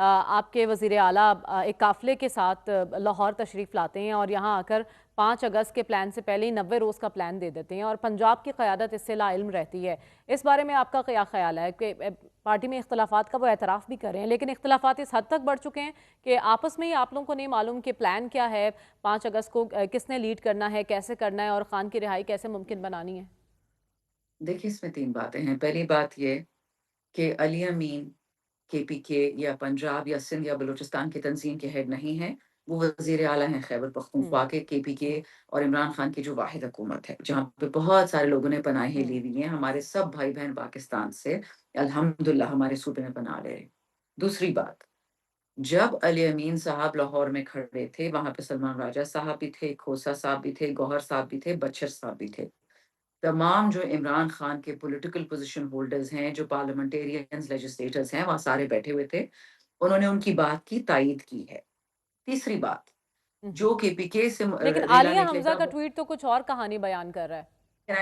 आपके वज़ीर आला एक काफ़िले के साथ लाहौर तशरीफ़ लाते हैं और यहाँ आकर 5 अगस्त के प्लान से पहले ही 90 रोज़ का प्लान दे देते हैं और पंजाब की क़यादत इससे लाइल्म रहती है। इस बारे में आपका क्या ख़्याल है कि पार्टी में इख्तलाफ़ात का वो एतराफ़ भी कर रहे हैं, लेकिन इख्तलाफ़ात इस हद तक बढ़ चुके हैं कि आपस में ही आप लोगों को नहीं मालूम कि प्लान क्या है, 5 अगस्त को किसने लीड करना है, कैसे करना है और खान की रिहाई कैसे मुमकिन बनानी है? देखिए, इसमें 3 बातें हैं। पहली बात ये कि अली अमीन केपीके या पंजाब या सिंध या बलूचिस्तान की तंज़ीम के हेड नहीं हैं। वो वज़ीर आला हैं खैबर हुँ, पख्तूनख्वा के केपीके और इमरान खान की जो वाहिद हुकूमत है, जहाँ पे बहुत सारे लोगों ने पनाहें हुँ, ली हुई हैं। हमारे सब भाई-बहन पाकिस्तान से अल्हम्दुलिल्लाह हमारे सूबे में पनाह ले रहे हैं। दूसरी बात, जब अली अमीन साहब लाहौर में खड़े थे, वहाँ पे सलमान राजा साहब भी थे, खोसा साहब भी थे, गौहर साहब भी थे, बचर साहब भी थे। तमाम जो इमरान खान के पॉलिटिकल पोजीशन होल्डर्स हैं, जो पार्लियामेंटेरियंस, लेजिस्लेटर्स हैं, वहाँ सारे बैठे हुए थे। उन्होंने उनकी बात की तायीद की है। तीसरी बात, हुँ, जो हुँ। केपीके से लेकिन रेला आलिया हमज़ा निकलेगा का वो ट्वीट तो कुछ और कहानी बयान कर रहा है। Can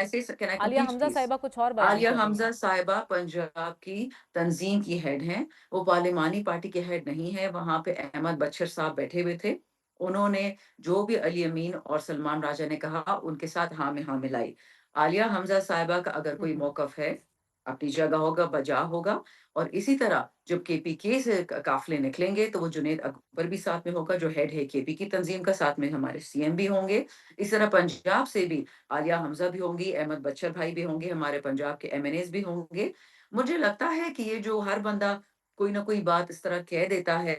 I Alia complete Hamza please? साहिबा कुछ और बयान आलिया कर रही हमज़ा हैं। साहिबा पंजाब की तंज़ीम की हेड हैं, वो पार्लिमानी पार्टी के हेड नहीं है, वहाँ पे अहमद बच्छर साहब बैठे हुए थे। उन्होंने जो भी अली अमीन और सलमान राजा ने कहा, उनके साथ हाँ में हाँ मिलाई। आलिया हमज़ा साहिबा का अगर हुँ, कोई हुँ। मौक़िफ़ है, अपनी जगह होगा, बजा होगा और इसी तरह जब केपीके से काफ़िले निकलेंगे, तो वो जुनैद अकबर भी साथ में होगा, जो हेड है केपी की तंज़ीम का, साथ में हमारे सीएम भी होंगे। इस तरह पंजाब से भी आलिया हमज़ा भी होंगी, अहमद बच्चर भाई भी होंगे, हमारे पंजाब के एमएनएज़ भी होंगे। मुझे लगता है कि ये जो हर बंदा कोई ना कोई बात इस तरह कह देता है,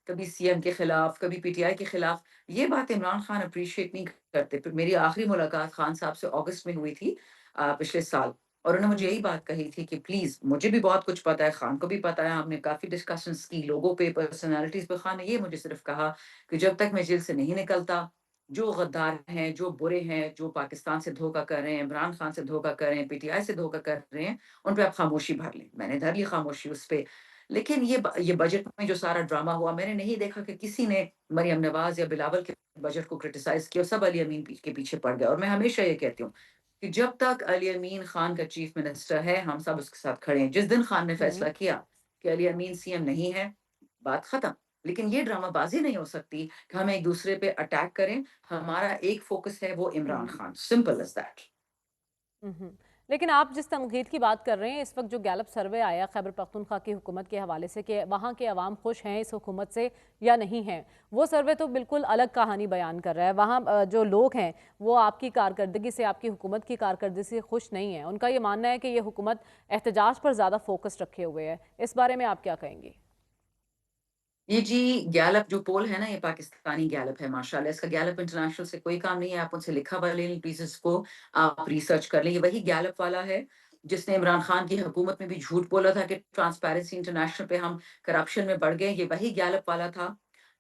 कभी सीएम के खिलाफ, कभी पीटीआई के खिलाफ, ये बात इमरान खान अप्रिशिएट नहीं करते। फिर मेरी आखिरी मुलाकात खान साहब से अगस्त में हुई थी पिछले साल और उन्होंने मुझे हुँ, यही बात कही थी कि प्लीज़ मुझे भी बहुत कुछ पता है, खान को भी पता है, हमने काफ़ी डिस्कशंस की लोगों पे, पर्सनैलिटीज़ पे। खान ने ये मुझे सिर्फ़ कहा कि जब तक मैं जेल से नहीं निकलता, जो गद्दार हैं, जो बुरे हैं, जो पाकिस्तान से धोखा कर रहे हैं, इमरान खान से धोखा कर रहे हैं, पीटीआई से धोखा कर रहे हैं, उन पे आप खामोशी भर लें। मैंने धर ली खामोशी उस पे। लेकिन ये बजट में जो सारा ड्रामा हुआ, मैंने नहीं देखा कि किसी ने मरियम नवाज़ या बिलावल के बजट को क्रिटिसाइज़ किया, सब अली अमीन के पीछे पड़ गए और मैं हमेशा ये कहती हूँ कि जब तक अली अमीन खान का चीफ मिनिस्टर है, हम सब उसके साथ खड़े हैं। जिस दिन खान ने हुँ। फैसला किया कि अली अमीन सीएम नहीं है, बात खत्म। लेकिन ये ड्रामाबाज़ी नहीं हो सकती कि हम एक-दूसरे पे अटैक करें। हमारा एक फ़ोकस है वो इमरान हुँ, खान, सिंपल एज़ दैट। हुँ, हुँ। लेकिन आप जिस तनक़ीद की बात कर रहे हैं, इस वक़्त जो गैलप सर्वे आया खैबर पख्तूनख्वा की हुकूमत के हवाले से कि वहाँ के अवाम खुश हैं इस हुकूमत से या नहीं हैं, वो सर्वे तो बिल्कुल अलग कहानी बयान कर रहा है। वहाँ जो लोग हैं, वो आपकी कारकर्दगी से, आपकी हुकूमत की कारकर्दगी से खुश नहीं हैं। उनका ये मानना है कि ये हुकूमत एहतजाज पर ज़्यादा फ़ोकस रखे हुए है। इस बारे में आप क्या कहेंगी? ये जी गैलप जो पोल है ना, ये पाकिस्तानी गैलप है माशाल्लाह। इसका गैलप इंटरनेशनल से कोई काम नहीं है। आप उनसे लिखा हुआ ले लें, प्लीज़ इसको आप रिसर्च कर लें। ये वही गैलप वाला है जिसने इमरान खान की हुकूमत में भी झूठ बोला था कि ट्रांसपेरेंसी इंटरनेशनल पे हम करप्शन में बढ़ गए। ये वही गैलप वाला था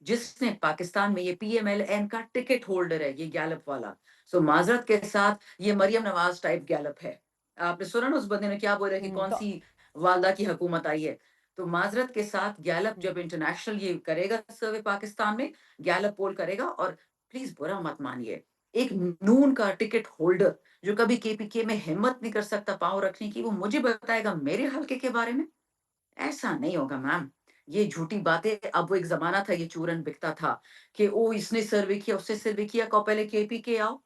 जिसने पाकिस्तान में ये पीएमएलएन का टिकट होल्डर है ये गैलप वाला। सो माज़रत के साथ ये मरियम नवाज़ टाइप गैलप है। आपने सुना ना उस बंदे ने क्या बोला कि तो कौन-सी वालदा की हुकूमत आई है। तो माज़रत के साथ गैलप जब इंटरनेशनल ये करेगा सर्वे पाकिस्तान में, गैलप पोल करेगा और प्लीज़ बुरा मत मानिए, एक नून का टिकट होल्डर जो कभी केपीके में हिम्मत नहीं कर सकता पाँव रखने की, वो मुझे बताएगा मेरे हलके के बारे में? ऐसा नहीं होगा मैम। ये झूठी बातें अब वो एक ज़माना था ये चूरन बिकता था कि ओ इसने सर्वे किया, उसने सर्वे किया, कहो पहले केपीके आओ,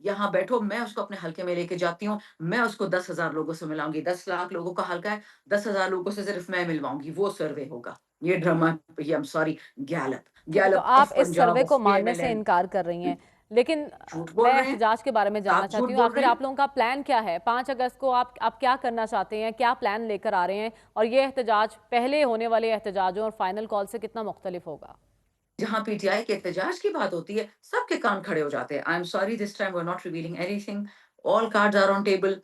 यहाँ बैठो, मैं उसको अपने हलके में लेके जाती हूँ, मैं उसको 10,000 लोगों से मिलाऊँगी, 10 लाख लोगों का हलका है, 10,000 लोगों से सिर्फ मैं मिलवाऊँगी, वो सर्वे होगा। ये ड्रामा ये आई एम सॉरी गैलप, ठीक है, तो गैलप आप ऑफ इस सर्वे पंजाब को ऑफ मानने से पीएमएलएन इनकार कर रही हैं। लेकिन झूठ बोल मैं रहे हैं, एहतजाज के बारे में जानना साफ झूठ चाहती हूँ, बोल आखिर रहे हैं। आप लोगों का प्लान क्या है? 5 अगस्त को आप क्या करना चाहते हैं? क्या प्लान लेकर आ रहे हैं? और ये एहतजाज पहले होने वाले एहतजाजों और फाइनल कॉल से कितना मुख्तलिफ होगा? जहाँ पीटीआई के एहतजाज की बात होती है, सबके कान खड़े हो जाते हैं। I am sorry this time we are not revealing anything. All cards are on table.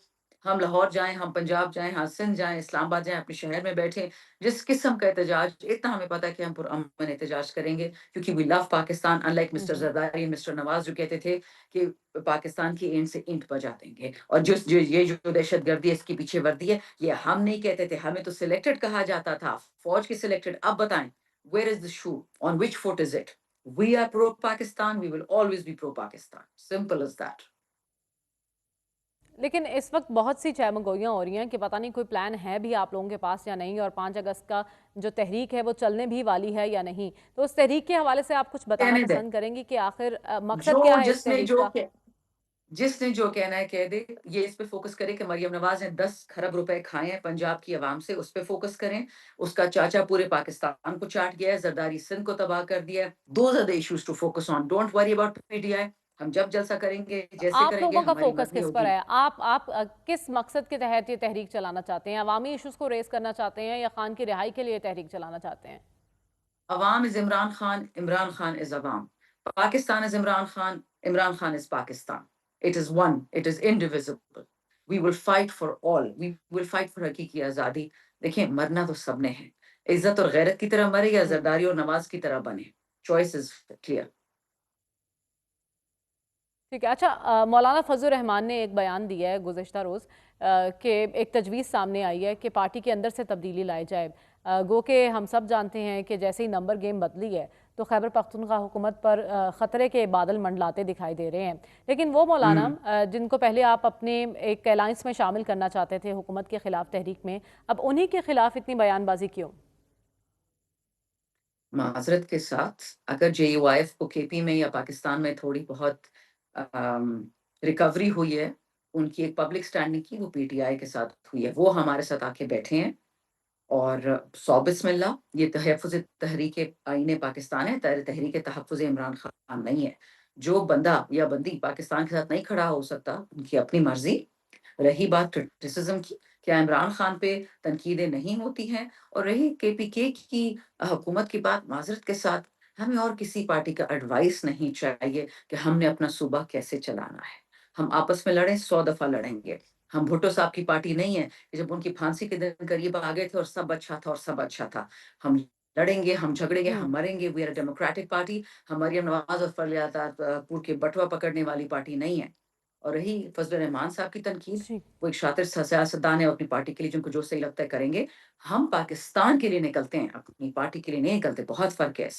हम लाहौर जाएँ, हम पंजाब जाएँ, हम सिंध जाएँ, इस्लामाबाद जाएँ, अपने शहर में बैठें। जिस किस्म का एहतजाज इतना हमें पता है कि हम पुरअमन एहतजाज करेंगे क्योंकि वी लव पाकिस्तान अनलाइक हुँ, मिस्टर हुँ। ज़रदारी, मिस्टर नवाज़ जो कहते थे कि पाकिस्तान की ईंट से ईंट बजा देंगे। और जिस जो ये जो दहशतगर्दी है, इसके पीछे वर्दी है, ये हम नहीं कहते थे, हमें तो सिलेक्टेड कहा जाता था, फौज की सिलेक्टेड। अब बताएँ, where is the shoe? On which foot is it? We are pro Pakistan. We will always be pro Pakistan. Simple as that. लेकिन इस वक्त बहुत सी चहमगोइयाँ हो रही हैं कि पता नहीं कोई प्लान है भी आप लोगों के पास या नहीं, और 5 अगस्त का जो तहरीक है वो चलने भी वाली है या नहीं। तो उस तहरीक के हवाले से आप कुछ बताना कहने दें, पसंद करेंगी कि आखिर मकसद क्या जो है इस तहरीक का? जिसने जो कहना है कह दे। ये इस पे फ़ोकस करे कि मरियम नवाज़ ने 10 खरब रुपए खाए हैं पंजाब की अवाम से, उस पे फ़ोकस करें। उसका चाचा पूरे पाकिस्तान को चाट गया है, ज़रदारी सिंध को तबाह कर दिया है। Those are the issues to focus on, don't worry about PTI. हम जब जलसा करेंगे, तो जैसे आप करेंगे, लोगों का हमारी फोकस मर्ज़ी किस पर होगी। है? आप किस मकसद के तहत ये तहरीक चलाना चाहते हैं? अवामी इश्यूज को रेज़ करना चाहते हैं या खान की रिहाई के लिए तहरीक चलाना चाहते हैं? Awam is Imran Khan is Awam. Pakistan is Imran Khan is Pakistan. It is one, it is indivisible. We will fight for all. We will fight for हकीकी आज़ादी। देखिए, मरना तो सबने है। इज़्ज़त और गैरत की तरह मरे या हुँ। ज़रदारी और नवाज़ की तरह बने। Choice is clear. ठीक है। अच्छा, मौलाना फ़ज़लुर रहमान ने एक बयान दिया है गुज़िश्ता रोज़ कि एक तजवीज़ सामने आई है कि पार्टी के अंदर से तब्दीली लाई जाए। गो के हम सब जानते हैं कि जैसे ही नंबर गेम बदली है, तो खैबर पख्तूनख्वा हुकूमत पर ख़तरे के बादल मंडलाते दिखाई दे रहे हैं। लेकिन वो मौलाना हुँ। जिनको पहले आप अपने एक अलायंस में शामिल करना चाहते थे हुकूमत के ख़िलाफ़ तहरीक में, अब उन्हीं के ख़िलाफ़ इतनी बयानबाज़ी क्यों? माज़रत के साथ, अगर जेयूआईएफ को केपी में या पाकिस्तान में थोड़ी बहुत रिकवरी हुई है, उनकी एक पब्लिक स्टैंडिंग की, वो पीटीआई के साथ हुई है। वो हमारे साथ आके बैठे हैं। और सौ बिस्मिल्लाह, ये तहफ़्फ़ुज़ तहरीक आईन पाकिस्तान है, तहरीक तहफ़्फ़ुज़ इमरान खान नहीं है। जो बंदा या बंदी पाकिस्तान के साथ नहीं खड़ा हो सकता, उनकी अपनी मर्ज़ी। रही बात क्रिटिसिज़्म की, क्या इमरान खान पे तनकीदें नहीं होती हैं? और रही केपीके की हुकूमत की बात, माज़रत के साथ, हमें और किसी पार्टी का एडवाइस नहीं चाहिए कि हमने अपना सूबा कैसे चलाना है। हम आपस में लड़ें, 100 दफ़ा लड़ेंगे। हम भुट्टो साहब की पार्टी नहीं है कि जब उनकी फांसी के दिन करीब आ गए थे और सब अच्छा था और सब अच्छा था। हम लड़ेंगे, हम झगड़ेंगे, हम हुँ। मरेंगे। We are a democratic party. हम मरियम नवाज़ और फलियाता पुर के बटुआ पकड़ने वाली पार्टी नहीं है। और रही फजल रहमान साहब की तनकीद, जी। वो एक शातिर सियासतदान है, वो अपनी पार्टी के लिए जिनको जो सही लगता है करेंगे। हम पाकिस्तान के लिए निकलते हैं, अपनी पार्टी के लिए नहीं निकलते, बहुत फ़र्क है।